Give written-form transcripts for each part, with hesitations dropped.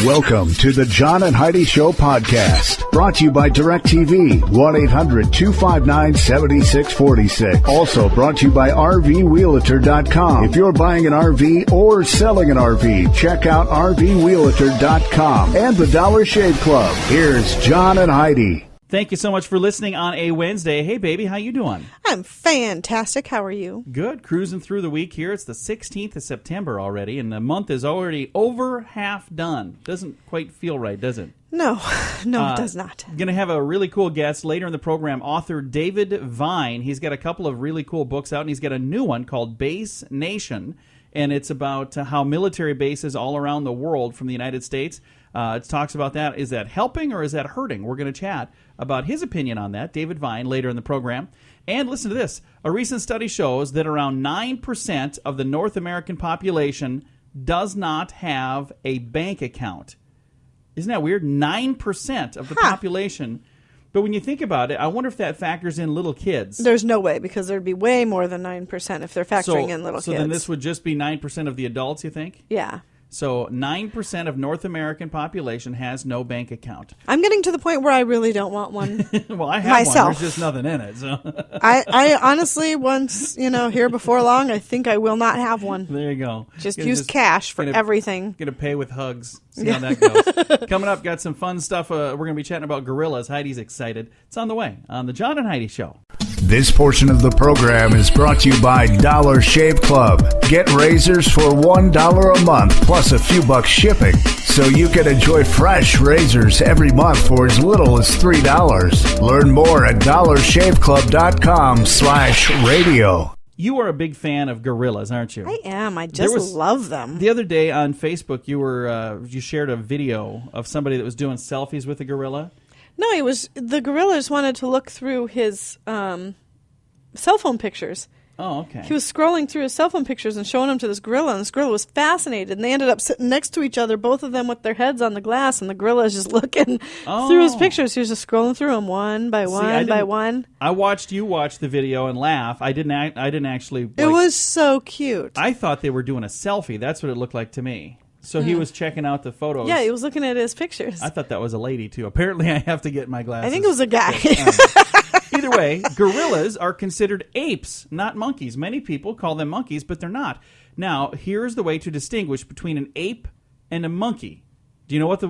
Welcome to the John and Heidi Show podcast, brought to you by DirecTV, 1-800-259-7646. Also brought to you by RVRealtor.com. If you're buying an RV or selling an RV, check out RVRealtor.com and the Dollar Shave Club. Here's John and Heidi. Thank you so much for listening on a Wednesday. Hey, baby, how you doing? I'm fantastic. How are you? Good. Cruising through the week here. It's the 16th of September already, and the month is already over half done. Doesn't quite feel right, does it? No, it does not. Going to have a really cool guest later in the program, author David Vine. He's got a couple of really cool books out, and he's got a new one called BaseNation, and it's about how military bases all around the world from the United States. It talks about that. Is that helping or is that hurting? We're going to chat about his opinion on that, David Vine, later in the program. And listen to this. A recent study shows that around 9% of the North American population does not have a bank account. Isn't that weird? 9% of the population. But when you think about it, I wonder if that factors in little kids. There's no way, because there'd be way more than 9% if they're factoring in little kids. So then this would just be 9% of the adults, you think? Yeah. So 9% of North American population has no bank account. I'm getting to the point where I really don't want one. Well, I have myself. one. There's just nothing in it. So. I honestly, once, here before long, I think I will not have one. There you go. Just use cash for everything. Going to pay with hugs. See how that goes. Coming up, got some fun stuff. We're going to be chatting about gorillas. Heidi's excited. It's on the way on the John and Heidi Show. This portion of the program is brought to you by Dollar Shave Club. Get razors for $1 a month plus a few bucks shipping, so you can enjoy fresh razors every month for as little as $3. Learn more at dollarshaveclub.com/radio. You are a big fan of gorillas, aren't you? I am. I just love them. The other day on Facebook, you shared a video of somebody that was doing selfies with a gorilla. No, the gorilla just wanted to look through his cell phone pictures. Oh, okay. He was scrolling through his cell phone pictures and showing them to this gorilla, and this gorilla was fascinated, and they ended up sitting next to each other, both of them with their heads on the glass, and the gorilla is just looking through his pictures. He was just scrolling through them one by one. I watched you watch the video and laugh. I didn't actually. It was so cute. I thought they were doing a selfie. That's what it looked like to me. So he was checking out the photos. Yeah, he was looking at his pictures. I thought that was a lady, too. Apparently, I have to get my glasses. I think it was a guy. Either way, gorillas are considered apes, not monkeys. Many people call them monkeys, but they're not. Now, here's the way to distinguish between an ape and a monkey. Do you know what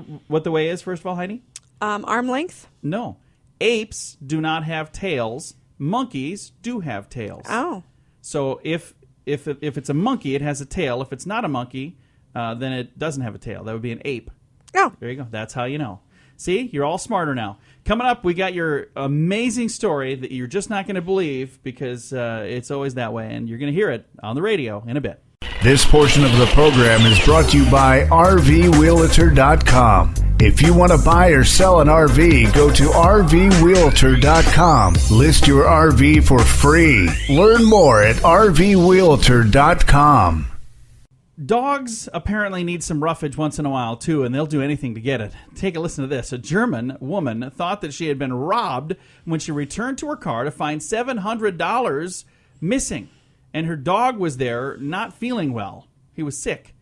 the way is, first of all, Heidi? Arm length? No. Apes do not have tails. Monkeys do have tails. Oh. So if it's a monkey, it has a tail. If it's not a monkey, then it doesn't have a tail. That would be an ape. Oh. There you go. That's how you know. See? You're all smarter now. Coming up, we got your amazing story that you're just not going to believe, because it's always that way, and you're going to hear it on the radio in a bit. This portion of the program is brought to you by RVRealtor.com. If you want to buy or sell an RV, go to RVRealtor.com. List your RV for free. Learn more at RVRealtor.com. Dogs apparently need some roughage once in a while, too, and they'll do anything to get it. Take a listen to this. A German woman thought that she had been robbed when she returned to her car to find $700 missing, and her dog was there not feeling well. He was sick,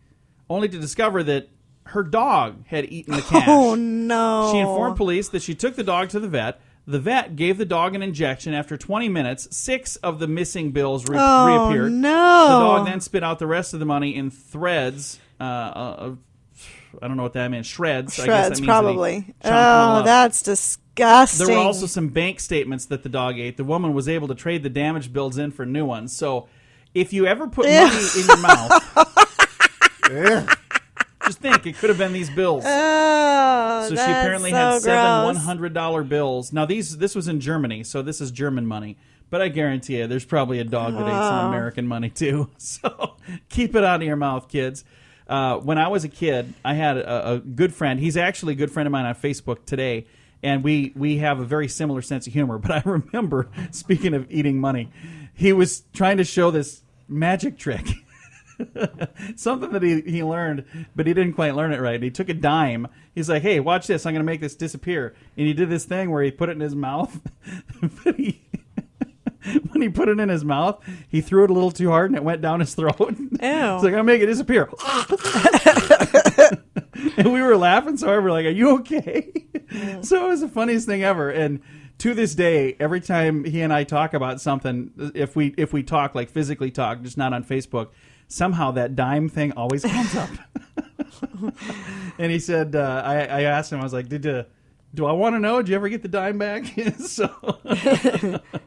only to discover that her dog had eaten the cash. Oh, no. She informed police that she took the dog to the vet. The vet gave the dog an injection. After 20 minutes, 6 of the missing bills reappeared. No. The dog then spit out the rest of the money in threads. I don't know what that means. Shreds. I guess that means probably. Oh, that's disgusting. There were also some bank statements that the dog ate. The woman was able to trade the damaged bills in for new ones. So if you ever put money in your mouth... Just think, it could have been these bills. Oh, so she apparently had 7 $100 bills. Now, this was in Germany, so this is German money. But I guarantee you, there's probably a dog that ate some American money, too. So keep it out of your mouth, kids. When I was a kid, I had a good friend. He's actually a good friend of mine on Facebook today. And we have a very similar sense of humor. But I remember, speaking of eating money, he was trying to show this magic trick. Something that he learned, but he didn't quite learn it right. He took a dime. He's like, hey, watch this. I'm going to make this disappear. And he did this thing where he put it in his mouth. But when he put it in his mouth, he threw it a little too hard and it went down his throat. Ew. It's like, I'll make it disappear. And we were laughing so hard. We're like, are you okay? So it was the funniest thing ever. And to this day, every time he and I talk about something, if we talk, like physically talk, just not on Facebook, somehow that dime thing always comes up. And he said, I asked him, I was like, do I want to know? Did you ever get the dime back? So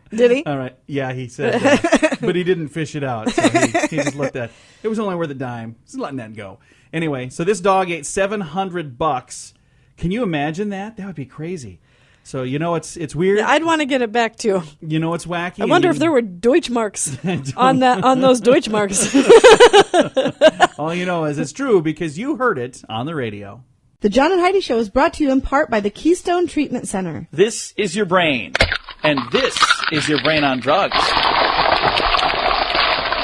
Did he? All right. Yeah, he said, but he didn't fish it out. So he just looked at it. Was only worth a dime. Just letting that go. Anyway, so this dog ate $700. Can you imagine that? That would be crazy. So it's weird. Yeah, I'd want to get it back too. You know, it's wacky. I wonder if there were Deutschmarks on those Deutschmarks. All you know is it's true because you heard it on the radio. The John and Heidi Show is brought to you in part by the Keystone Treatment Center. This is your brain, and this is your brain on drugs.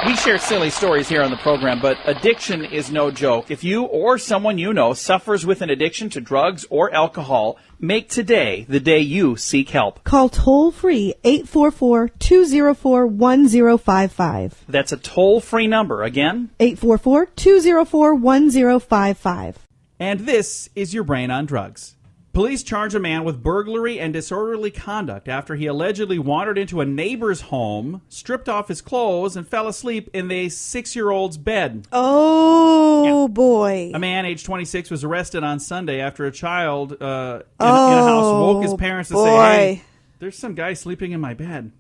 We share silly stories here on the program, but addiction is no joke. If you or someone you know suffers with an addiction to drugs or alcohol, make today the day you seek help. Call toll-free 844-204-1055. That's a toll-free number. Again? 844-204-1055. And this is your brain on drugs. Police charge a man with burglary and disorderly conduct after he allegedly wandered into a neighbor's home, stripped off his clothes, and fell asleep in the 6-year-old's bed. Oh, boy. A man, age 26, was arrested on Sunday after a child in a house woke his parents to say, hey, there's some guy sleeping in my bed.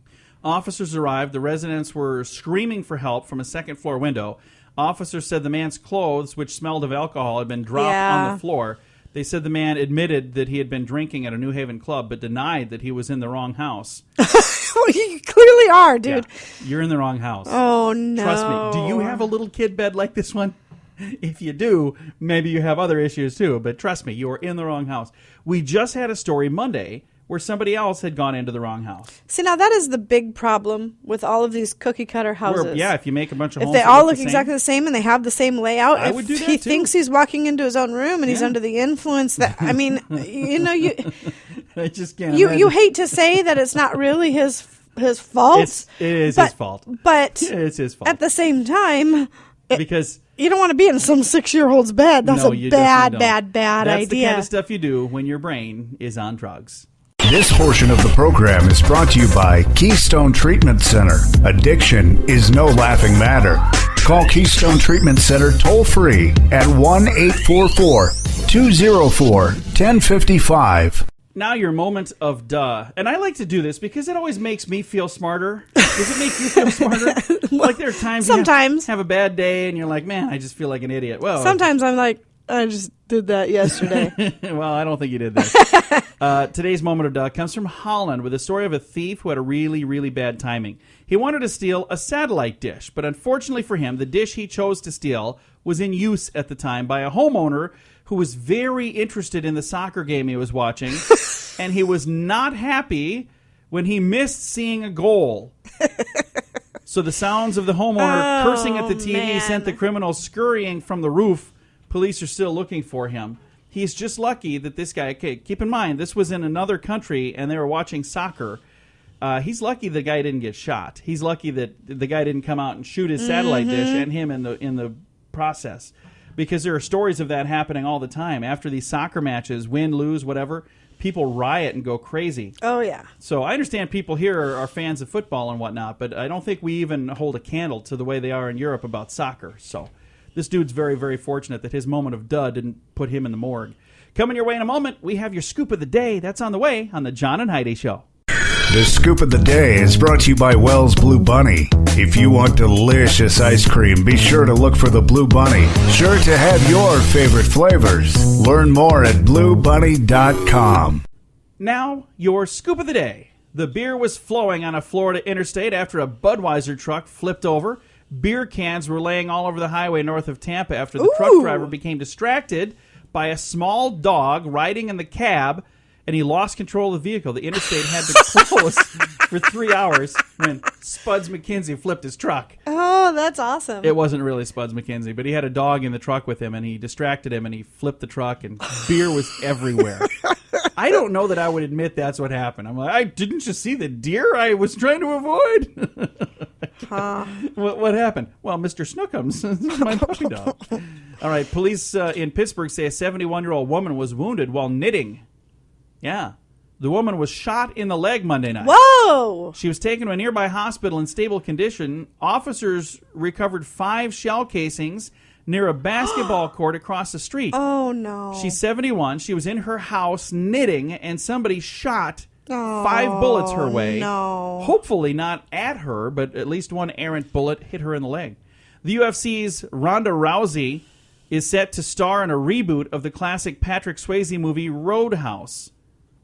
Officers arrived. The residents were screaming for help from a second-floor window. Officers said the man's clothes, which smelled of alcohol, had been dropped on the floor. They said the man admitted that he had been drinking at a New Haven club, but denied that he was in the wrong house. Well, you clearly are, dude. Yeah, you're in the wrong house. Oh, no. Trust me. Do you have a little kid bed like this one? If you do, maybe you have other issues too, but trust me, you are in the wrong house. We just had a story Monday where somebody else had gone into the wrong house. See, now that is the big problem with all of these cookie-cutter houses. If you make a bunch of if homes they that all look look exactly the same and they have the same layout, I if would do that he too. thinks he's walking into his own room and he's under the influence, that I mean, you I just can't. you hate to say that it's not really his fault. It is his fault. But it's his fault. at the same time, because you don't want to be in some 6-year-old's bed. That's you a bad That's idea. the kind of stuff you do when your brain is on drugs. This portion of the program is brought to you by Keystone Treatment Center. Addiction is no laughing matter. Call Keystone Treatment Center toll-free at 1-844-204-1055. Now your moment of duh. And I like to do this because it always makes me feel smarter. Does it make you feel smarter? Like there are times Sometimes. you have a bad day and you're like, man, I just feel like an idiot. Well, Sometimes I'm like, I just did that yesterday. Well, I don't think you did that. Today's moment of duh comes from Holland with a story of a thief who had a really, really bad timing. He wanted to steal a satellite dish, but unfortunately for him, the dish he chose to steal was in use at the time by a homeowner who was very interested in the soccer game he was watching, and he was not happy when he missed seeing a goal. So the sounds of the homeowner cursing at the TV sent the criminal scurrying from the roof. Police are still looking for him. He's just lucky that this guy, okay, keep in mind, this was in another country and they were watching soccer. He's lucky the guy didn't get shot. He's lucky that the guy didn't come out and shoot his satellite dish and him in the process. Because there are stories of that happening all the time. After these soccer matches, win, lose, whatever, people riot and go crazy. Oh, yeah. So I understand people here are fans of football and whatnot, but I don't think we even hold a candle to the way they are in Europe about soccer. So this dude's very, very fortunate that his moment of duh didn't put him in the morgue. Coming your way in a moment, we have your scoop of the day. That's on the way on the John and Heidi Show. The scoop of the day is brought to you by Wells Blue Bunny. If you want delicious ice cream, be sure to look for the Blue Bunny. Sure to have your favorite flavors. Learn more at bluebunny.com. Now, your scoop of the day. The beer was flowing on a Florida interstate after a Budweiser truck flipped over. Beer cans were laying all over the highway north of Tampa after the truck driver became distracted by a small dog riding in the cab, and he lost control of the vehicle. The interstate had to close for 3 hours when Spuds McKenzie flipped his truck. Oh, that's awesome. It wasn't really Spuds McKenzie, but he had a dog in the truck with him, and he distracted him, and he flipped the truck, and beer was everywhere. I don't know that I would admit that's what happened. I'm like, didn't you see the deer I was trying to avoid? What happened? Well, Mr. Snookums, this is my puppy dog. All right, police in Pittsburgh say a 71-year-old woman was wounded while knitting. Yeah. The woman was shot in the leg Monday night. Whoa! She was taken to a nearby hospital in stable condition. Officers recovered 5 shell casings near a basketball court across the street. Oh, no. She's 71. She was in her house knitting, and somebody shot 5 bullets her way. No. Hopefully not at her, but at least one errant bullet hit her in the leg. The UFC's Ronda Rousey is set to star in a reboot of the classic Patrick Swayze movie Roadhouse.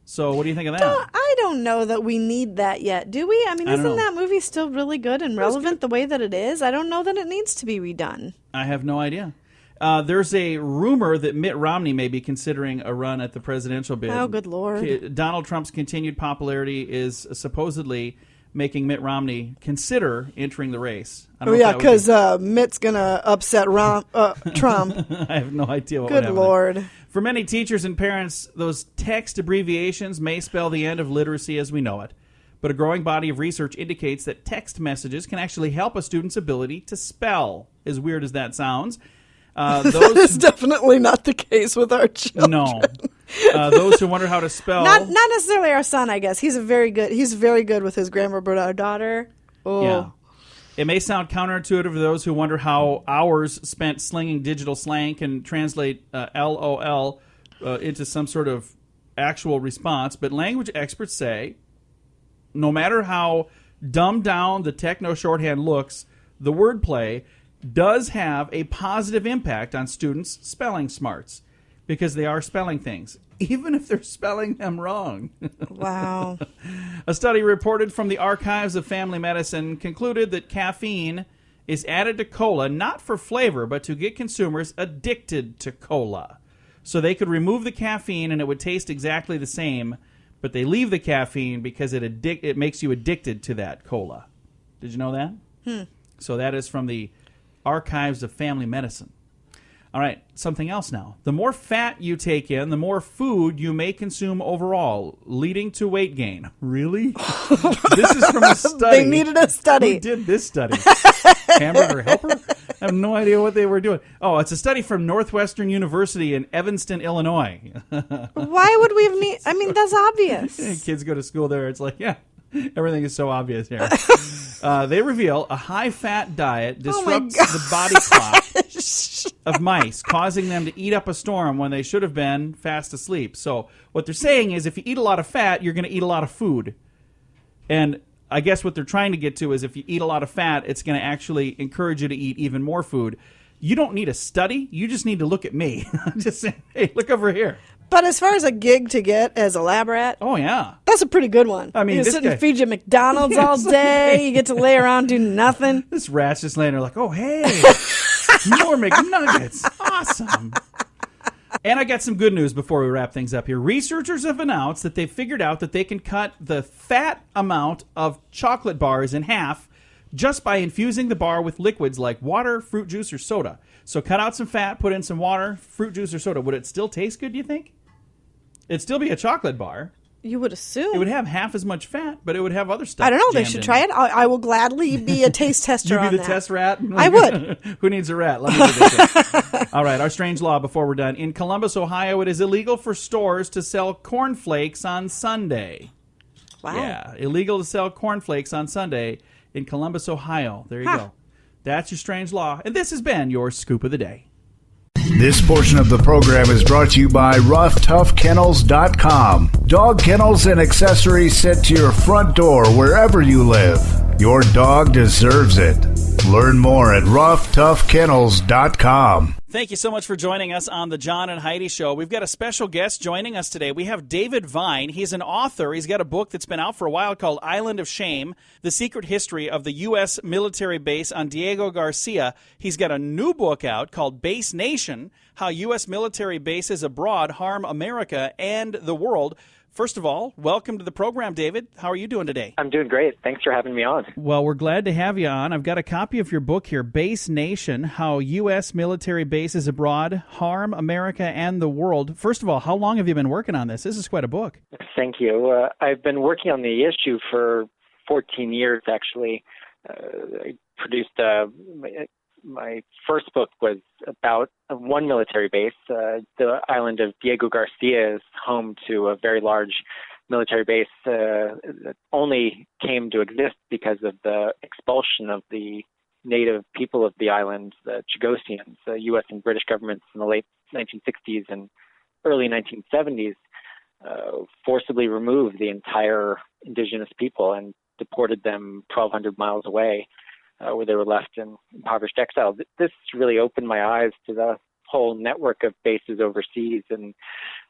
So what do you think of that? I don't know that we need that yet, do we? I mean, isn't that movie still really good and relevant the way that it is? I don't know that it needs to be redone. I have no idea. There's a rumor that Mitt Romney may be considering a run at the presidential bid. Oh, good Lord. Donald Trump's continued popularity is supposedly making Mitt Romney consider entering the race. Oh, yeah, because Mitt's going to upset Trump. I have no idea what would happen. Good Lord. For many teachers and parents, those text abbreviations may spell the end of literacy as we know it. But a growing body of research indicates that text messages can actually help a student's ability to spell, as weird as that sounds. That is definitely not the case with our children. No. Those who wonder how to spell. Not necessarily our son, I guess. He's very good with his grammar, but our daughter, Yeah. It may sound counterintuitive to those who wonder how hours spent slinging digital slang can translate LOL into some sort of actual response, but language experts say no matter how dumbed down the techno shorthand looks, the wordplay does have a positive impact on students' spelling smarts because they are spelling things, even if they're spelling them wrong. Wow. A study reported from the Archives of Family Medicine concluded that caffeine is added to cola not for flavor, but to get consumers addicted to cola. So they could remove the caffeine and it would taste exactly the same, but they leave the caffeine because it makes you addicted to that cola. Did you know that? So that is from the Archives of Family Medicine. All right, something else now. The more fat you take in, the more food you may consume overall, leading to weight gain. Really? This is from a study. They needed a study. Who did this study? Hamburger Helper? I have no idea what they were doing. Oh, it's a study from Northwestern University in Evanston, Illinois. Why would we have I mean, that's obvious. Kids go to school there. It's like, yeah, everything is so obvious here. They reveal a high-fat diet disrupts the body clock of mice, causing them to eat up a storm when they should have been fast asleep. So what they're saying is if you eat a lot of fat, you're going to eat a lot of food. And I guess what they're trying to get to is if you eat a lot of fat, it's going to actually encourage you to eat even more food. You don't need a study. You just need to look at me. I'm just saying, hey, look over here. But as far as a gig to get as a lab rat, oh yeah, that's a pretty good one. I mean, you this sit guy and feed you McDonald's all day. You get to lay around do nothing. This rat's just laying there like, oh hey, more McNuggets, awesome. And I got some good news before we wrap things up here. Researchers have announced that they've figured out that they can cut the fat amount of chocolate bars in half just by infusing the bar with liquids like water, fruit juice, or soda. So cut out some fat, put in some water, fruit juice, or soda. Would it still taste good, do you think? It'd still be a chocolate bar. You would assume. It would have half as much fat, but it would have other stuff. I don't know. They should try it. I will gladly be a taste tester on that. You be the test rat? I would. Who needs a rat? Let me do this. All right, our strange law before we're done. In Columbus, Ohio, it is illegal for stores to sell cornflakes on Sunday. Wow. Yeah, illegal to sell cornflakes on Sunday in Columbus, Ohio. There you go. That's your strange law. And this has been your Scoop of the Day. This portion of the program is brought to you by RoughToughKennels.com. Dog kennels and accessories sent to your front door wherever you live. Your dog deserves it. Learn more at RoughToughKennels.com. Thank you so much for joining us on the John and Heidi Show. We've got a special guest joining us today. We have David Vine. He's an author. He's got a book that's been out for a while called Island of Shame, The Secret History of the U.S. Military Base on Diego Garcia. He's got a new book out called BaseNation, How U.S. Military Bases Abroad Harm America and the World. First of all, welcome to the program, David. How are you doing today? I'm doing great. Thanks for having me on. Well, we're glad to have you on. I've got a copy of your book here, BaseNation, How U.S. Military Bases Abroad Harm America and the World. First of all, how long have you been working on this? This is quite a book. Thank you. I've been working on the issue for 14 years, actually. I produced my first book was about one military base. The island of Diego Garcia is home to a very large military base that only came to exist because of the expulsion of the native people of the island, the Chagosians. The U.S. and British governments in the late 1960s and early 1970s forcibly removed the entire indigenous people and deported them 1,200 miles away, where they were left in impoverished exile. This really opened my eyes to the whole network of bases overseas and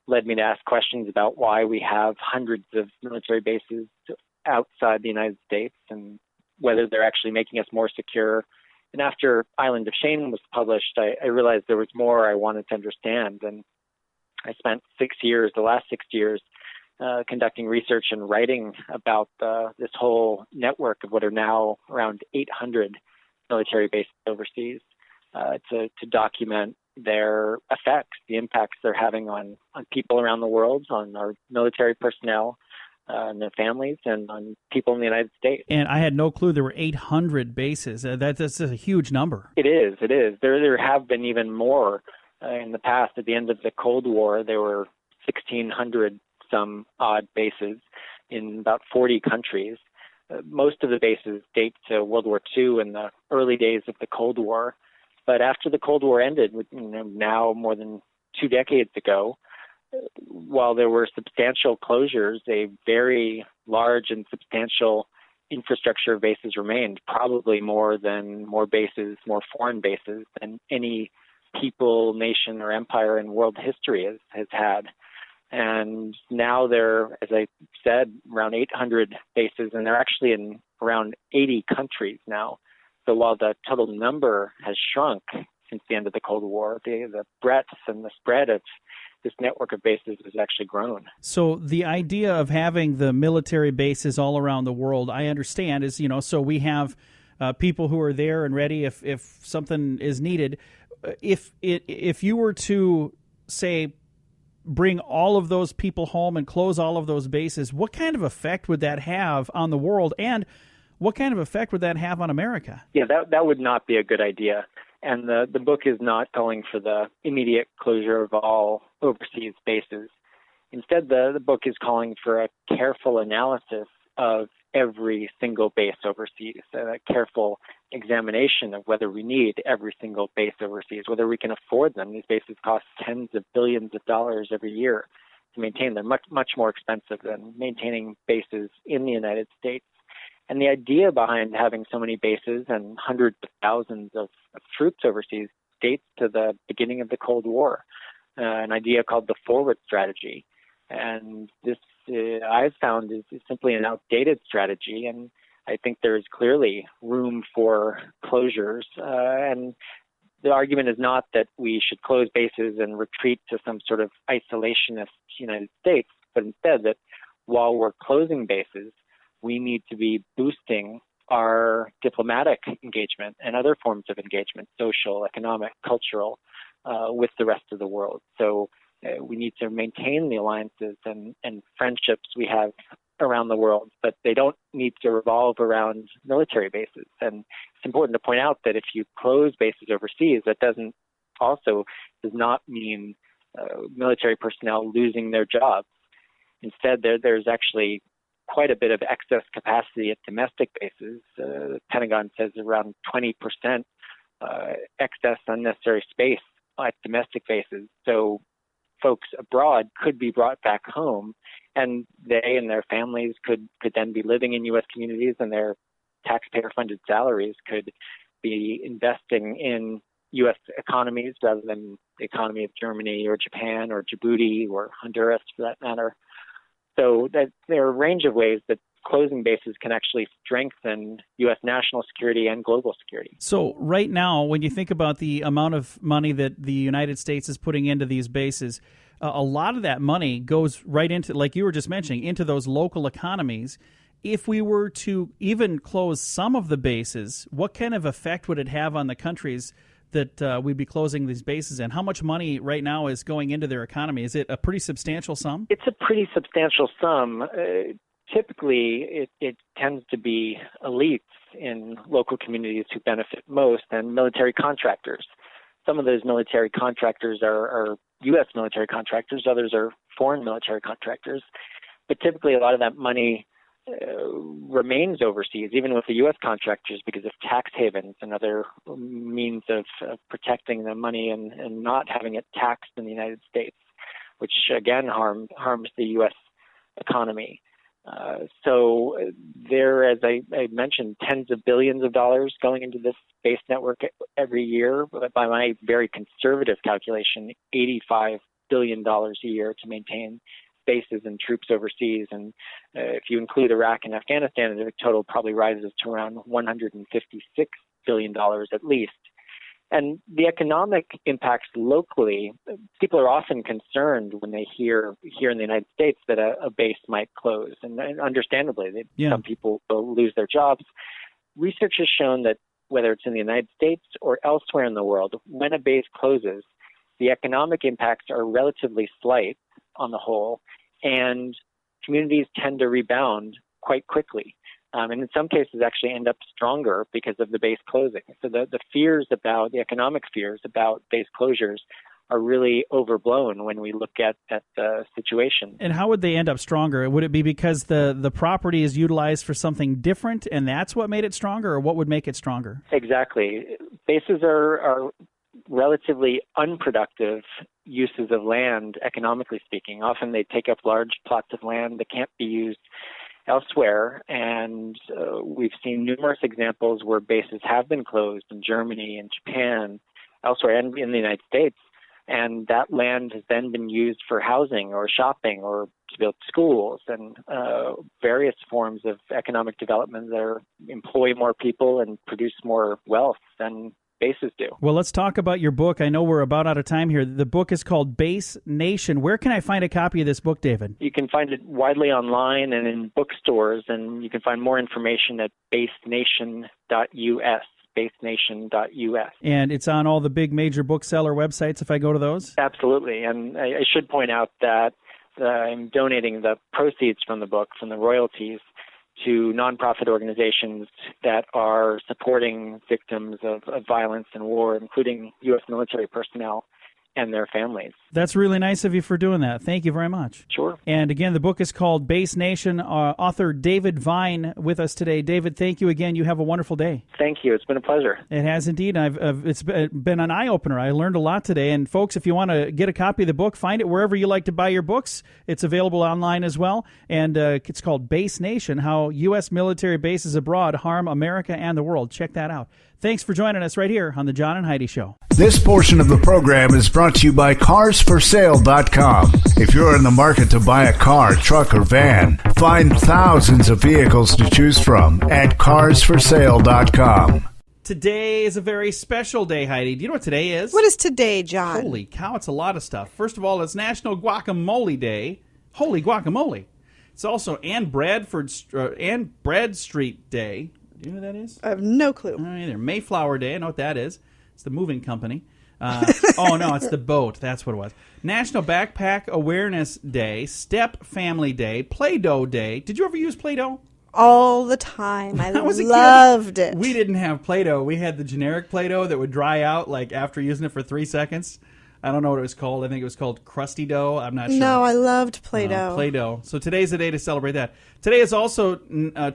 led me to ask questions about why we have hundreds of military bases outside the United States and whether they're actually making us more secure. And after Island of Shame was published, I realized there was more I wanted to understand. And I spent the last 6 years, conducting research and writing about this whole network of what are now around 800 military bases overseas to document their effects, the impacts they're having on people around the world, on our military personnel and their families, and on people in the United States. And I had no clue there were 800 bases. That's a huge number. It is. There have been even more in the past. At the end of the Cold War, there were 1,600 some odd bases in about 40 countries. Most of the bases date to World War II and the early days of the Cold War. But after the Cold War ended, now more than 2 decades ago, while there were substantial closures, a very large and substantial infrastructure of bases remained, probably more foreign bases than any people, nation, or empire in world history has had. And now there are, as I said, around 800 bases, and they're actually in around 80 countries now. So while the total number has shrunk since the end of the Cold War, the breadth and the spread of this network of bases has actually grown. So the idea of having the military bases all around the world, I understand, is, so we have people who are there and ready if something is needed. If you were to, say, bring all of those people home and close all of those bases, what kind of effect would that have on the world, and what kind of effect would that have on America? Yeah, that would not be a good idea. And the book is not calling for the immediate closure of all overseas bases. Instead, the book is calling for a careful analysis of every single base overseas, a careful examination of whether we need every single base overseas, whether we can afford them. These bases cost tens of billions of dollars every year to maintain. They're much, much more expensive than maintaining bases in the United States. And the idea behind having so many bases and hundreds of thousands of troops overseas dates to the beginning of the Cold War, an idea called the forward strategy. And this, I've found, is simply an outdated strategy. And I think there is clearly room for closures. And the argument is not that we should close bases and retreat to some sort of isolationist United States, but instead that while we're closing bases, we need to be boosting our diplomatic engagement and other forms of engagement, social, economic, cultural, with the rest of the world. So we need to maintain the alliances and friendships we have around the world, but they don't need to revolve around military bases. And it's important to point out that if you close bases overseas, that does not mean military personnel losing their jobs. Instead, there's actually quite a bit of excess capacity at domestic bases. The Pentagon says around 20% excess unnecessary space at domestic bases. So folks abroad could be brought back home, and they and their families could then be living in U.S. communities, and their taxpayer-funded salaries could be investing in U.S. economies rather than the economy of Germany or Japan or Djibouti or Honduras, for that matter. So that there are a range of ways that closing bases can actually strengthen U.S. national security and global security. So right now, when you think about the amount of money that the United States is putting into these bases, a lot of that money goes right into, like you were just mentioning, into those local economies. If we were to even close some of the bases, what kind of effect would it have on the countries that we'd be closing these bases in? How much money right now is going into their economy? Is it a pretty substantial sum? It's a pretty substantial sum. typically it tends to be elites in local communities who benefit most, and military contractors. Some of those military contractors are U.S. military contractors, others are foreign military contractors. But typically a lot of that money remains overseas, even with the U.S. contractors, because of tax havens and other means of protecting the money and not having it taxed in the United States, which again harms the U.S. economy. So there, as I mentioned, tens of billions of dollars going into this space network every year. By my very conservative calculation, $85 billion a year to maintain bases and troops overseas. And if you include Iraq and Afghanistan, the total probably rises to around $156 billion at least. And the economic impacts locally, people are often concerned when they hear here in the United States that a base might close. And understandably, some people will lose their jobs. Research has shown that whether it's in the United States or elsewhere in the world, when a base closes, the economic impacts are relatively slight on the whole, and communities tend to rebound quite quickly. And in some cases actually end up stronger because of the base closing. So the economic fears about base closures are really overblown when we look at the situation. And how would they end up stronger? Would it be because the property is utilized for something different and that's what made it stronger, or what would make it stronger? Exactly. Bases are relatively unproductive uses of land, economically speaking. Often they take up large plots of land that can't be used elsewhere, and we've seen numerous examples where bases have been closed in Germany and Japan, elsewhere, and in the United States, and that land has then been used for housing or shopping or to build schools and various forms of economic development that employ more people and produce more wealth than bases do. Well, let's talk about your book. I know we're about out of time here. The book is called Base Nation. Where can I find a copy of this book, David? You can find it widely online and in bookstores, and you can find more information at basenation.us. basenation.us. And it's on all the big major bookseller websites if I go to those? Absolutely. And I should point out that I'm donating the proceeds from the book, from the royalties, to nonprofit organizations that are supporting victims of violence and war, including U.S. military personnel and their families. That's really nice of you for doing that. Thank you very much. Sure. And again, the book is called Base Nation. Author David Vine with us today. David, thank you again. You have a wonderful day. Thank you. It's been a pleasure. It has indeed. It's been an eye-opener. I learned a lot today. And folks, if you want to get a copy of the book, find it wherever you like to buy your books. It's available online as well. And it's called Base Nation, How U.S. Military Bases Abroad Harm America and the World. Check that out. Thanks for joining us right here on the John and Heidi Show. This portion of the program is brought to you by CarsForSale.com. If you're in the market to buy a car, truck, or van, find thousands of vehicles to choose from at CarsForSale.com. Today is a very special day, Heidi. Do you know what today is? What is today, John? Holy cow, it's a lot of stuff. First of all, it's National Guacamole Day. Holy guacamole. It's also Ann Bradstreet Day. Do you know what that is? I have no clue. Either. Mayflower Day. I know what that is. It's the moving company. Oh, no, it's the boat. That's what it was. National Backpack Awareness Day. Step Family Day. Play-Doh Day. Did you ever use Play-Doh? All the time. I was a loved kid. it. We didn't have Play-Doh. We had the generic Play-Doh that would dry out like after using it for 3 seconds. I don't know what it was called. I think it was called Crusty Dough. I'm not sure. No, I loved Play-Doh. Play-Doh. So today's the day to celebrate that. Today is also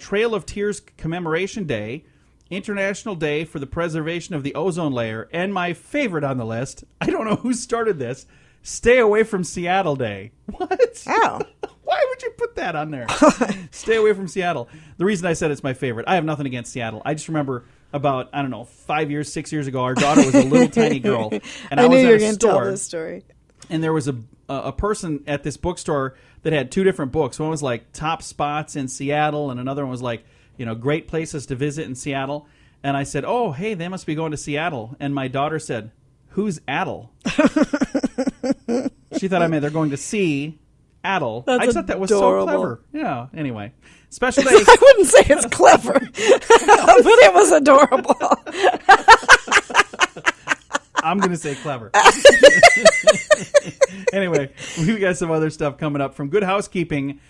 Trail of Tears Commemoration Day, International Day for the Preservation of the Ozone Layer, and my favorite on the list, I don't know who started this, Stay Away from Seattle Day. What? Oh. Why would you put that on there? Stay away from Seattle. The reason I said it's my favorite, I have nothing against Seattle. I just remember about, 6 years ago, our daughter was a little tiny girl. And I knew was you at were a going to tell store, this story. and there was a person at this bookstore that had two different books. One was like Top Spots in Seattle, and another one was like, great places to visit in Seattle. And I said, oh, hey, they must be going to Seattle. And my daughter said, who's Addle? She thought I meant they're going to see Addle. That's I thought that was adorable. so clever. Yeah, anyway. Special day. I wouldn't say it's clever, but it was adorable. I'm going to say clever. Anyway, we've got some other stuff coming up from Good Housekeeping.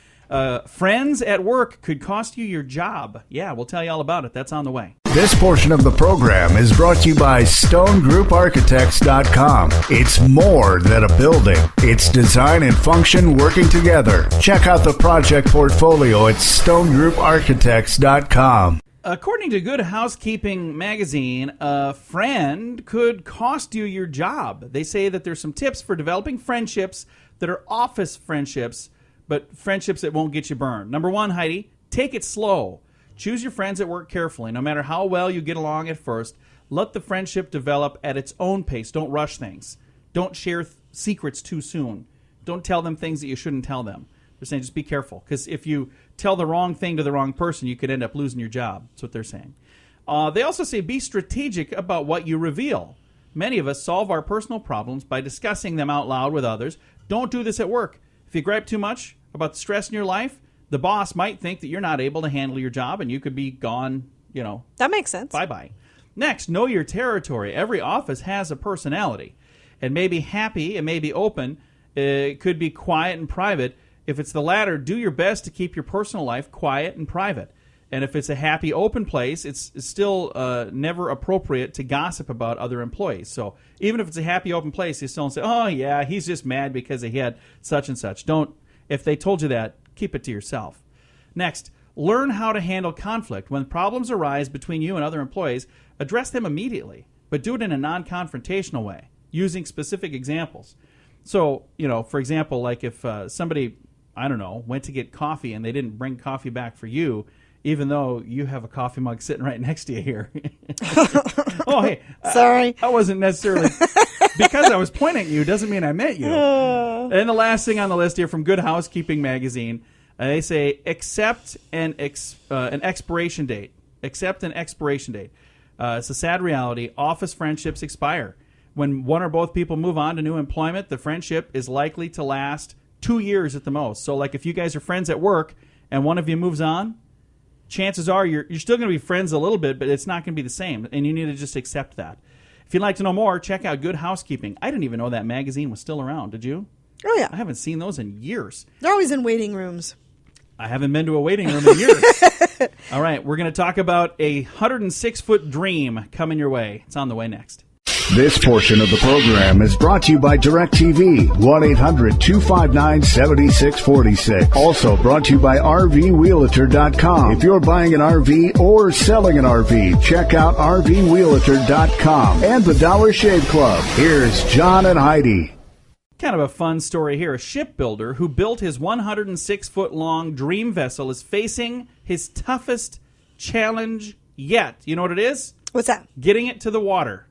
Friends at work could cost you your job. Yeah, we'll tell you all about it. That's on the way. This portion of the program is brought to you by StoneGroupArchitects.com. It's more than a building. It's design and function working together. Check out the project portfolio at StoneGroupArchitects.com. According to Good Housekeeping magazine, a friend could cost you your job. They say that there's some tips for developing friendships that are office friendships, but friendships that won't get you burned. Number one, Heidi, take it slow. Choose your friends at work carefully. No matter how well you get along at first, let the friendship develop at its own pace. Don't rush things. Don't share secrets too soon. Don't tell them things that you shouldn't tell them. They're saying just be careful, because if you tell the wrong thing to the wrong person, you could end up losing your job. That's what they're saying. They also say be strategic about what you reveal. Many of us solve our personal problems by discussing them out loud with others. Don't do this at work. If you gripe too much about the stress in your life, the boss might think that you're not able to handle your job and you could be gone, That makes sense. Bye-bye. Next, know your territory. Every office has a personality. It may be happy, it may be open, it could be quiet and private. If it's the latter, do your best to keep your personal life quiet and private. And if it's a happy, open place, it's still never appropriate to gossip about other employees. So even if it's a happy, open place, you still don't say, oh, yeah, he's just mad because he had such and such. If they told you that, keep it to yourself. Next, learn how to handle conflict. When problems arise between you and other employees, address them immediately, but do it in a non-confrontational way, using specific examples. So, for example, like if somebody, went to get coffee and they didn't bring coffee back for you, even though you have a coffee mug sitting right next to you here. Oh, hey. Sorry. I wasn't necessarily... Because I was pointing at you doesn't mean I meant you. And the last thing on the list here from Good Housekeeping magazine, they say accept an expiration date. Accept an expiration date. It's a sad reality. Office friendships expire. When one or both people move on to new employment, the friendship is likely to last 2 years at the most. So like if you guys are friends at work and one of you moves on, chances are you're still going to be friends a little bit, but it's not going to be the same. And you need to just accept that. If you'd like to know more, check out Good Housekeeping. I didn't even know that magazine was still around. Did you? Oh, yeah. I haven't seen those in years. They're always in waiting rooms. I haven't been to a waiting room in years. All right, we're going to talk about a 106-foot dream coming your way. It's on the way next. This portion of the program is brought to you by DirecTV, 1-800-259-7646. Also brought to you by RVWheelator.com. If you're buying an RV or selling an RV, check out RVWheelator.com and the Dollar Shave Club. Here's John and Heidi. Kind of a fun story here. A shipbuilder who built his 106-foot-long dream vessel is facing his toughest challenge yet. You know what it is? What's that? Getting it to the water.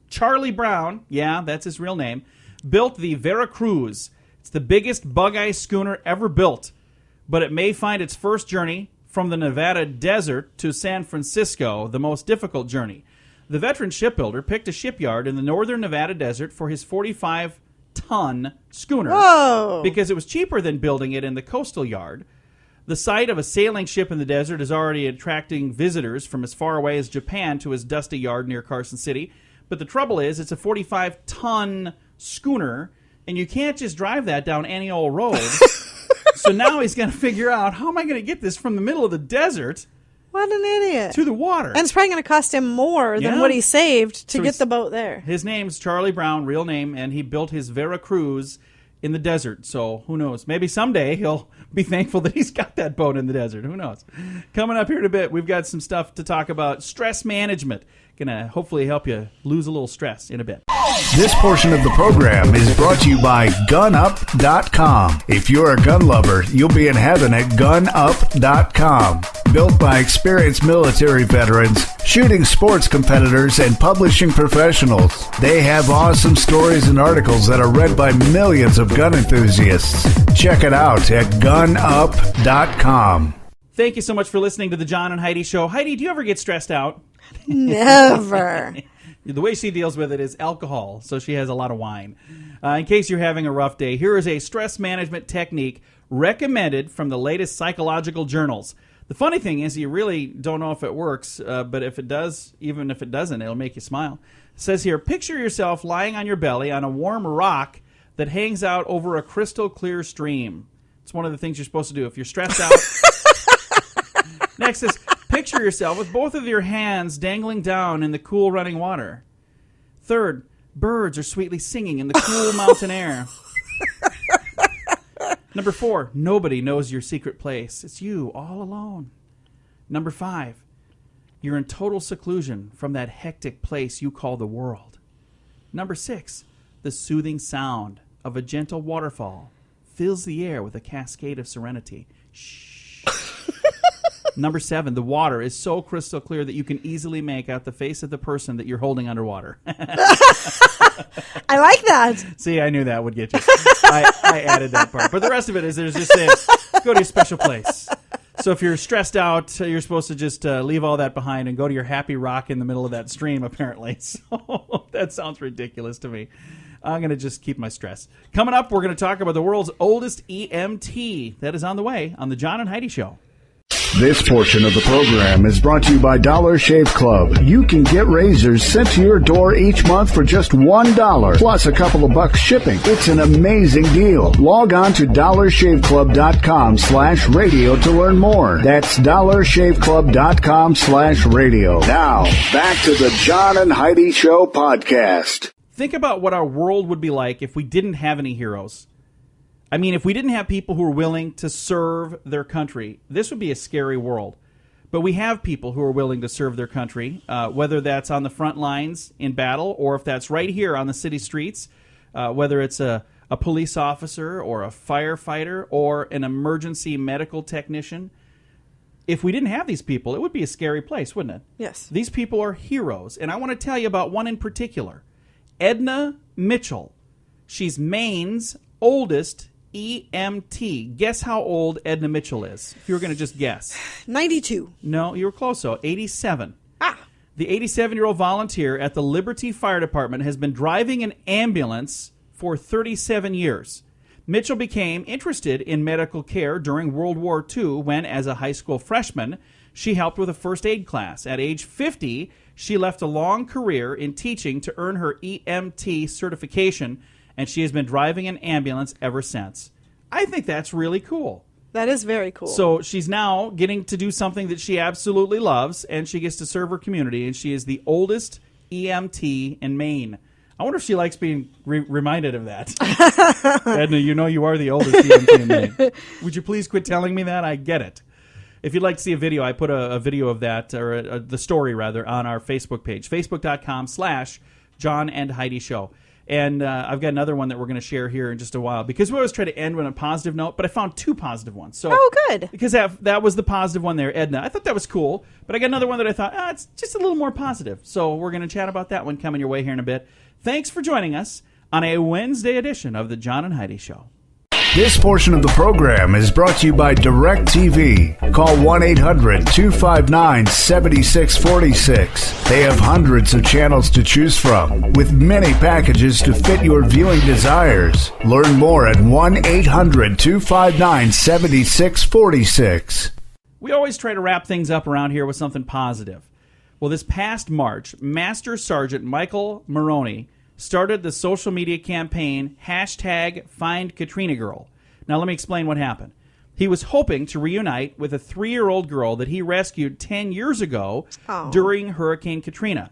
Charlie Brown, yeah, that's his real name, built the Veracruz. It's the biggest bug-eye schooner ever built, but it may find its first journey from the Nevada desert to San Francisco, the most difficult journey. The veteran shipbuilder picked a shipyard in the northern Nevada desert for his 45-ton schooner. Whoa! Because it was cheaper than building it in the coastal yard. The sight of a sailing ship in the desert is already attracting visitors from as far away as Japan to his dusty yard near Carson City. But the trouble is, it's a 45-ton schooner, and you can't just drive that down any old road. So now he's going to figure out, how am I going to get this from the middle of the desert What an idiot. to the water? And it's probably going to cost him more than what he saved to get the boat there. His name's Charlie Brown, real name, and he built his Veracruz in the desert. So who knows? Maybe someday he'll be thankful that he's got that boat in the desert. Who knows? Coming up here in a bit, we've got some stuff to talk about. Stress management. Going to hopefully help you lose a little stress in a bit. This portion of the program is brought to you by GunUp.com. If you're a gun lover, you'll be in heaven at GunUp.com. Built by experienced military veterans, shooting sports competitors, and publishing professionals. They have awesome stories and articles that are read by millions of gun enthusiasts. Check it out at GunUp.com. Thank you so much for listening to the John and Heidi Show. Heidi, do you ever get stressed out? Never. The way she deals with it is alcohol, so she has a lot of wine. In case you're having a rough day, here is a stress management technique recommended from the latest psychological journals. The funny thing is you really don't know if it works, but if it does, even if it doesn't, it'll make you smile. It says here, picture yourself lying on your belly on a warm rock that hangs out over a crystal clear stream. It's one of the things you're supposed to do if you're stressed out. Next is picture yourself with both of your hands dangling down in the cool running water. Third, birds are sweetly singing in the cool mountain air. Number 4, nobody knows your secret place. It's you all alone. Number 5, you're in total seclusion from that hectic place you call the world. Number 6, the soothing sound of a gentle waterfall fills the air with a cascade of serenity. Shh. Number 7, the water is so crystal clear that you can easily make out the face of the person that you're holding underwater. I like that. See, I knew that would get you. I added that part. But the rest of it is there's just saying, go to your special place. So if you're stressed out, you're supposed to just leave all that behind and go to your happy rock in the middle of that stream, apparently. So that sounds ridiculous to me. I'm going to just keep my stress. Coming up, we're going to talk about the world's oldest EMT. That is on the way on the John and Heidi Show. This portion of the program is brought to you by Dollar Shave Club. You can get razors sent to your door each month for just $1, plus a couple of bucks shipping. It's an amazing deal. Log on to dollarshaveclub.com/radio to learn more. That's dollarshaveclub.com/radio. Now, back to the John and Heidi Show podcast. Think about what our world would be like if we didn't have any heroes. I mean, if we didn't have people who are willing to serve their country, this would be a scary world. But we have people who are willing to serve their country, whether that's on the front lines in battle or if that's right here on the city streets, whether it's a police officer or a firefighter or an emergency medical technician. If we didn't have these people, it would be a scary place, wouldn't it? Yes. These people are heroes, and I want to tell you about one in particular, Edna Mitchell. She's Maine's oldest EMT. Guess how old Edna Mitchell is, if you were going to just guess. 92. No, you were close, though. 87. Ah. The 87-year-old volunteer at the Liberty Fire Department has been driving an ambulance for 37 years. Mitchell became interested in medical care during World War II when, as a high school freshman, she helped with a first aid class. At age 50, she left a long career in teaching to earn her EMT certification, and she has been driving an ambulance ever since. I think that's really cool. That is very cool. So she's now getting to do something that she absolutely loves, and she gets to serve her community, and she is the oldest EMT in Maine. I wonder if she likes being reminded of that. Edna, you know you are the oldest EMT in Maine. Would you please quit telling me that? I get it. If you'd like to see a video, I put a video of that, or the story, rather, on our Facebook page, facebook.com/John and Heidi Show. And I've got another one that we're going to share here in just a while, because we always try to end on a positive note, but I found 2 positive ones. So, good. Because that was the positive one there, Edna. I thought that was cool, but I got another one that I thought, it's just a little more positive. So we're going to chat about that one coming your way here in a bit. Thanks for joining us on a Wednesday edition of the John and Heidi Show. This portion of the program is brought to you by DirecTV. Call 1-800-259-7646. They have hundreds of channels to choose from, with many packages to fit your viewing desires. Learn more at 1-800-259-7646. We always try to wrap things up around here with something positive. Well, this past March, Master Sergeant Michael Maroney started the social media campaign #FindKatrinaGirl. Now, let me explain what happened. He was hoping to reunite with a 3-year-old girl that he rescued 10 years ago during Hurricane Katrina.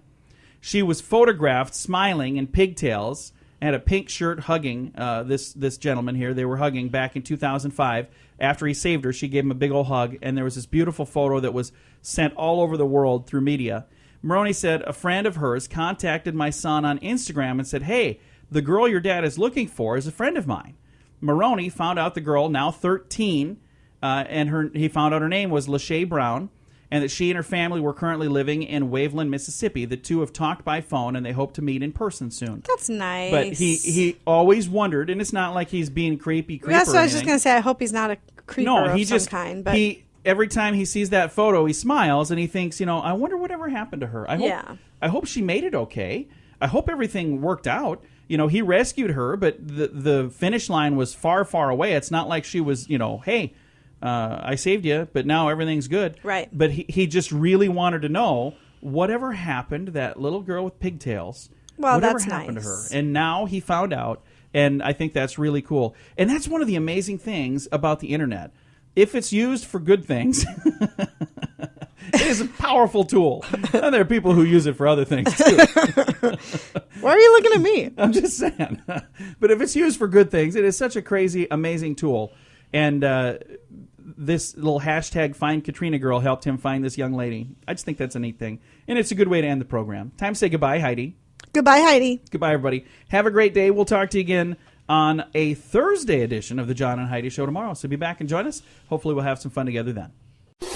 She was photographed smiling in pigtails and had a pink shirt hugging this gentleman here. They were hugging back in 2005. After he saved her, she gave him a big old hug, and there was this beautiful photo that was sent all over the world through media. Maroney said a friend of hers contacted my son on Instagram and said, "Hey, the girl your dad is looking for is a friend of mine." Maroney found out the girl, now 13, and he found out her name was Lachey Brown, and that she and her family were currently living in Waveland, Mississippi. The two have talked by phone, and they hope to meet in person soon. That's nice. But he always wondered, and it's not like he's being creepy. That's what I was just going to say. I hope he's not a creeper of some kind. But every time he sees that photo, he smiles, and he thinks, I wonder whatever happened to her. I hope she made it okay. I hope everything worked out. He rescued her, but the finish line was far, far away. It's not like she was, hey, I saved you, but now everything's good. Right. But he just really wanted to know whatever happened to that little girl with pigtails. Well, whatever that's happened nice. to her. And now he found out And I think that's really cool. And that's one of the amazing things about the internet. If it's used for good things, it is a powerful tool. And there are people who use it for other things, too. Why are you looking at me? I'm just saying. But if it's used for good things, it is such a crazy, amazing tool. And this little hashtag Find Katrina Girl helped him find this young lady. I just think that's a neat thing. And it's a good way to end the program. Time to say goodbye, Heidi. Goodbye, Heidi. Goodbye, everybody. Have a great day. We'll talk to you again on a Thursday edition of the John and Heidi Show tomorrow. So be back and join us. Hopefully we'll have some fun together then.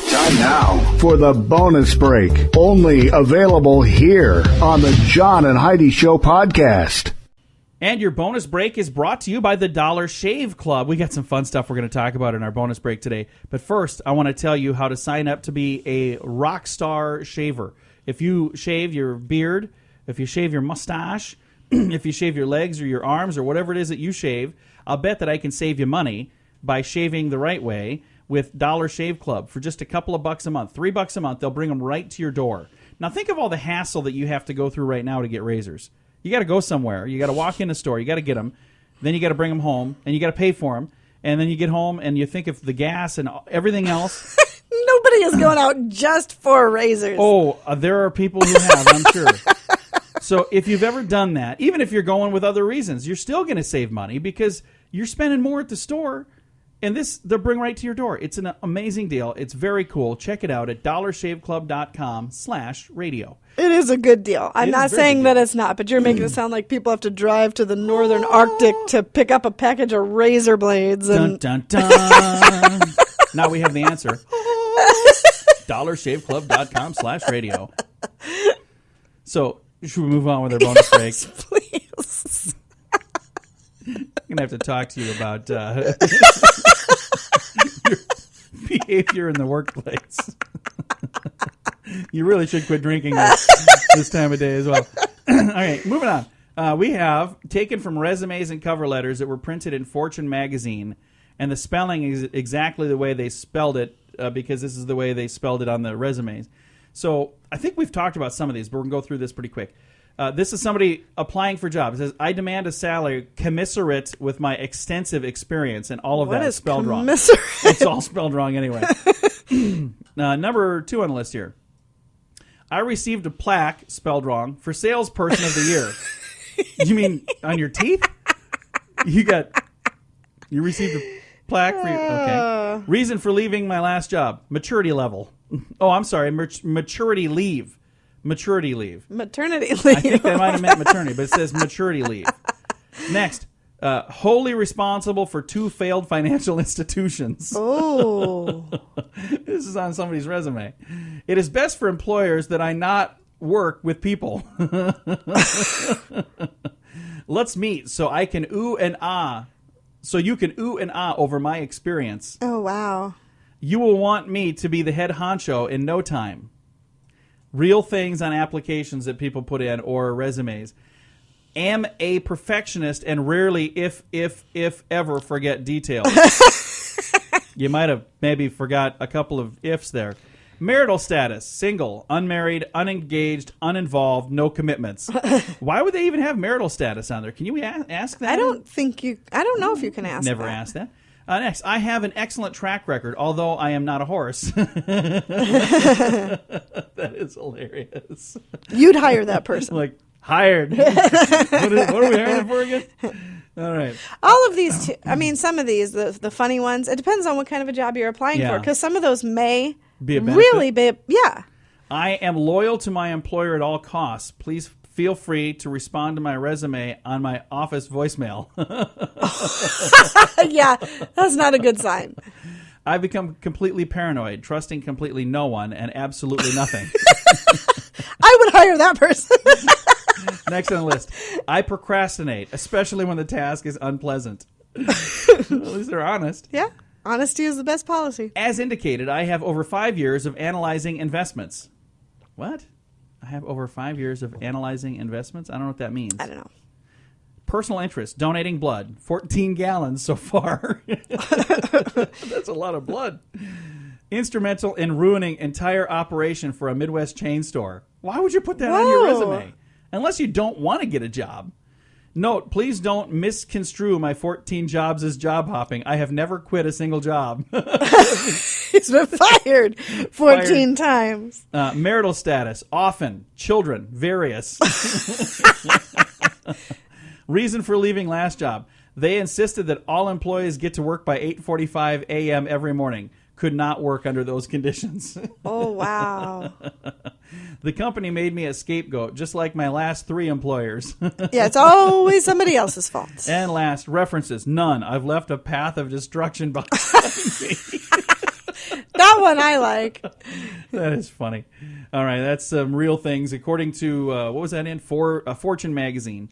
Time now for the bonus break. Only available here on the John and Heidi Show podcast. And your bonus break is brought to you by the Dollar Shave Club. We got some fun stuff we're going to talk about in our bonus break today. But first, I want to tell you how to sign up to be a rock star shaver. If you shave your beard, if you shave your mustache, if you shave your legs or your arms or whatever it is that you shave, I'll bet that I can save you money by shaving the right way with Dollar Shave Club for just a couple of bucks a month. $3 a month, they'll bring them right to your door. Now think of all the hassle that you have to go through right now to get razors. You got to go somewhere. You got to walk in a store. You got to get them. Then you got to bring them home, and you got to pay for them. And then you get home, and you think of the gas and everything else. Nobody is going out just for razors. Oh, there are people who have, I'm sure. So if you've ever done that, even if you're going with other reasons, you're still going to save money because you're spending more at the store, and this they'll bring right to your door. It's an amazing deal. It's very cool. Check it out at dollarshaveclub.com/radio. It is a good deal. I'm not saying that it's not, but you're making it sound like people have to drive to the northern Arctic to pick up a package of razor blades. And Dun, dun, dun. Now we have the answer. dollarshaveclub.com/radio. So, should we move on with our bonus break? please. I'm going to have to talk to you about your behavior in the workplace. You really should quit drinking this time of day as well. All right, moving on. We have taken from resumes and cover letters that were printed in Fortune magazine, and the spelling is exactly the way they spelled it because this is the way they spelled it on the resumes. So I think we've talked about some of these, but we're going to go through this pretty quick. This is somebody applying for jobs. It says, I demand a salary commensurate with my extensive experience, and all of that is spelled wrong. It's all spelled wrong anyway. Number 2 on the list here. I received a plaque, spelled wrong, for salesperson of the year. You mean on your teeth? You received a plaque for your, okay. Reason for leaving my last job, maturity level. Oh, I'm sorry, maturity leave. Maturity leave. Maternity leave. I think they might have meant maternity, but it says maturity leave. Next, wholly responsible for 2 failed financial institutions. Oh. This is on somebody's resume. It is best for employers that I not work with people. Let's meet so I can ooh and ah. So you can ooh and ah over my experience. Oh, wow. You will want me to be the head honcho in no time. Real things on applications that people put in or resumes. Am a perfectionist and rarely, if ever, forget details. You might have maybe forgot a couple of ifs there. Marital status, single, unmarried, unengaged, uninvolved, no commitments. Why would they even have marital status on there? Can you ask that? I don't know if you can ask Never that. asked that. Next, I have an excellent track record, although I am not a horse. That is hilarious. You'd hire that person. Like, hired. What are we hiring for again? All right. All of these, some of these, the funny ones, it depends on what kind of a job you're applying for, because some of those may be a benefit. Really be, yeah. I am loyal to my employer at all costs. Please feel free to respond to my resume on my office voicemail. Yeah, that's not a good sign. I've become completely paranoid, trusting completely no one and absolutely nothing. I would hire that person. Next on the list. I procrastinate, especially when the task is unpleasant. At least they're honest. Yeah. Honesty is the best policy. As indicated, I have over 5 years of analyzing investments. What? I have over 5 years of analyzing investments? I don't know what that means. I don't know. Personal interest, donating blood. 14 gallons so far. That's a lot of blood. Instrumental in ruining entire operation for a Midwest chain store. Why would you put that on your resume? Unless you don't want to get a job. Note, please don't misconstrue my 14 jobs as job hopping. I have never quit a single job. He's been fired 14 times. Marital status, often. Children, various. Reason for leaving last job. They insisted that all employees get to work by 8:45 a.m. every morning. Could not work under those conditions. Oh, wow. The company made me a scapegoat, just like my last 3 employers. Yeah, it's always somebody else's fault. And last, references, none. I've left a path of destruction behind me. That one I like. That is funny. All right, that's some real things. According to, what was that in? Fortune magazine.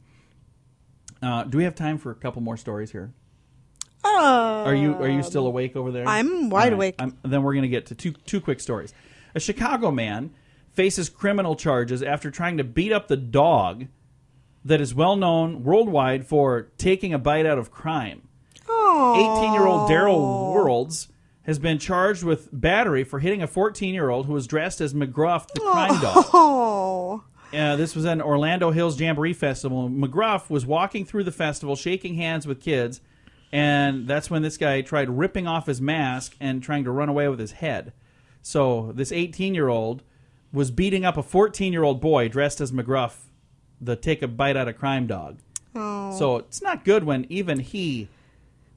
Do we have time for a couple more stories here? Are you still awake over there? I'm wide awake. Then we're going to get to two quick stories. A Chicago man faces criminal charges after trying to beat up the dog that is well known worldwide for taking a bite out of crime. 18-year-old Daryl Worlds has been charged with battery for hitting a 14-year-old who was dressed as McGruff, the crime dog. This was at an Orlando Hills Jamboree Festival. McGruff was walking through the festival, shaking hands with kids, and that's when this guy tried ripping off his mask and trying to run away with his head. So this 18-year-old was beating up a 14-year-old boy dressed as McGruff, the take-a-bite-out-of-crime dog. So it's not good when even he...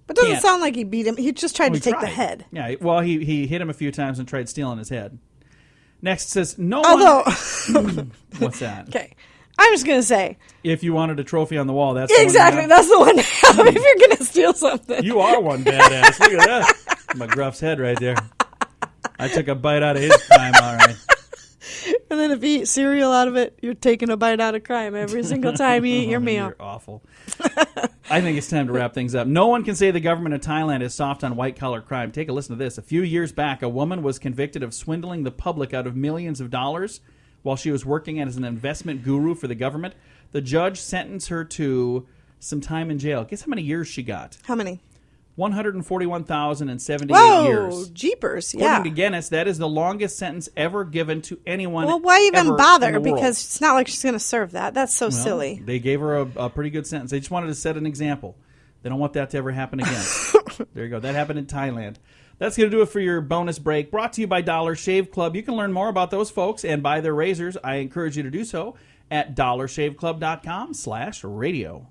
But it doesn't sound like he beat him. He just tried to take the head. Yeah, well, he hit him a few times and tried stealing his head. Next says, no Although, one... What's that? Okay. I'm just going to say. If you wanted a trophy on the wall, that's exactly. That's the one to have if you're going to steal something. You are one badass. Look at that. McGruff's head right there. I took a bite out of his crime, all right. And then if you eat cereal out of it, you're taking a bite out of crime every single time you eat your meal. You're awful. I think it's time to wrap things up. No one can say the government of Thailand is soft on white-collar crime. Take a listen to this. A few years back, a woman was convicted of swindling the public out of millions of dollars while she was working as an investment guru for the government. The judge sentenced her to some time in jail. Guess how many years she got? How many? 141,078 years. Whoa, jeepers, According to Guinness, that is the longest sentence ever given to anyone. Well, why even bother? Because it's not like she's going to serve that. That's so silly. They gave her a pretty good sentence. They just wanted to set an example. They don't want that to ever happen again. There you go. That happened in Thailand. That's going to do it for your bonus break. Brought to you by Dollar Shave Club. You can learn more about those folks and buy their razors. I encourage you to do so at dollarshaveclub.com/radio.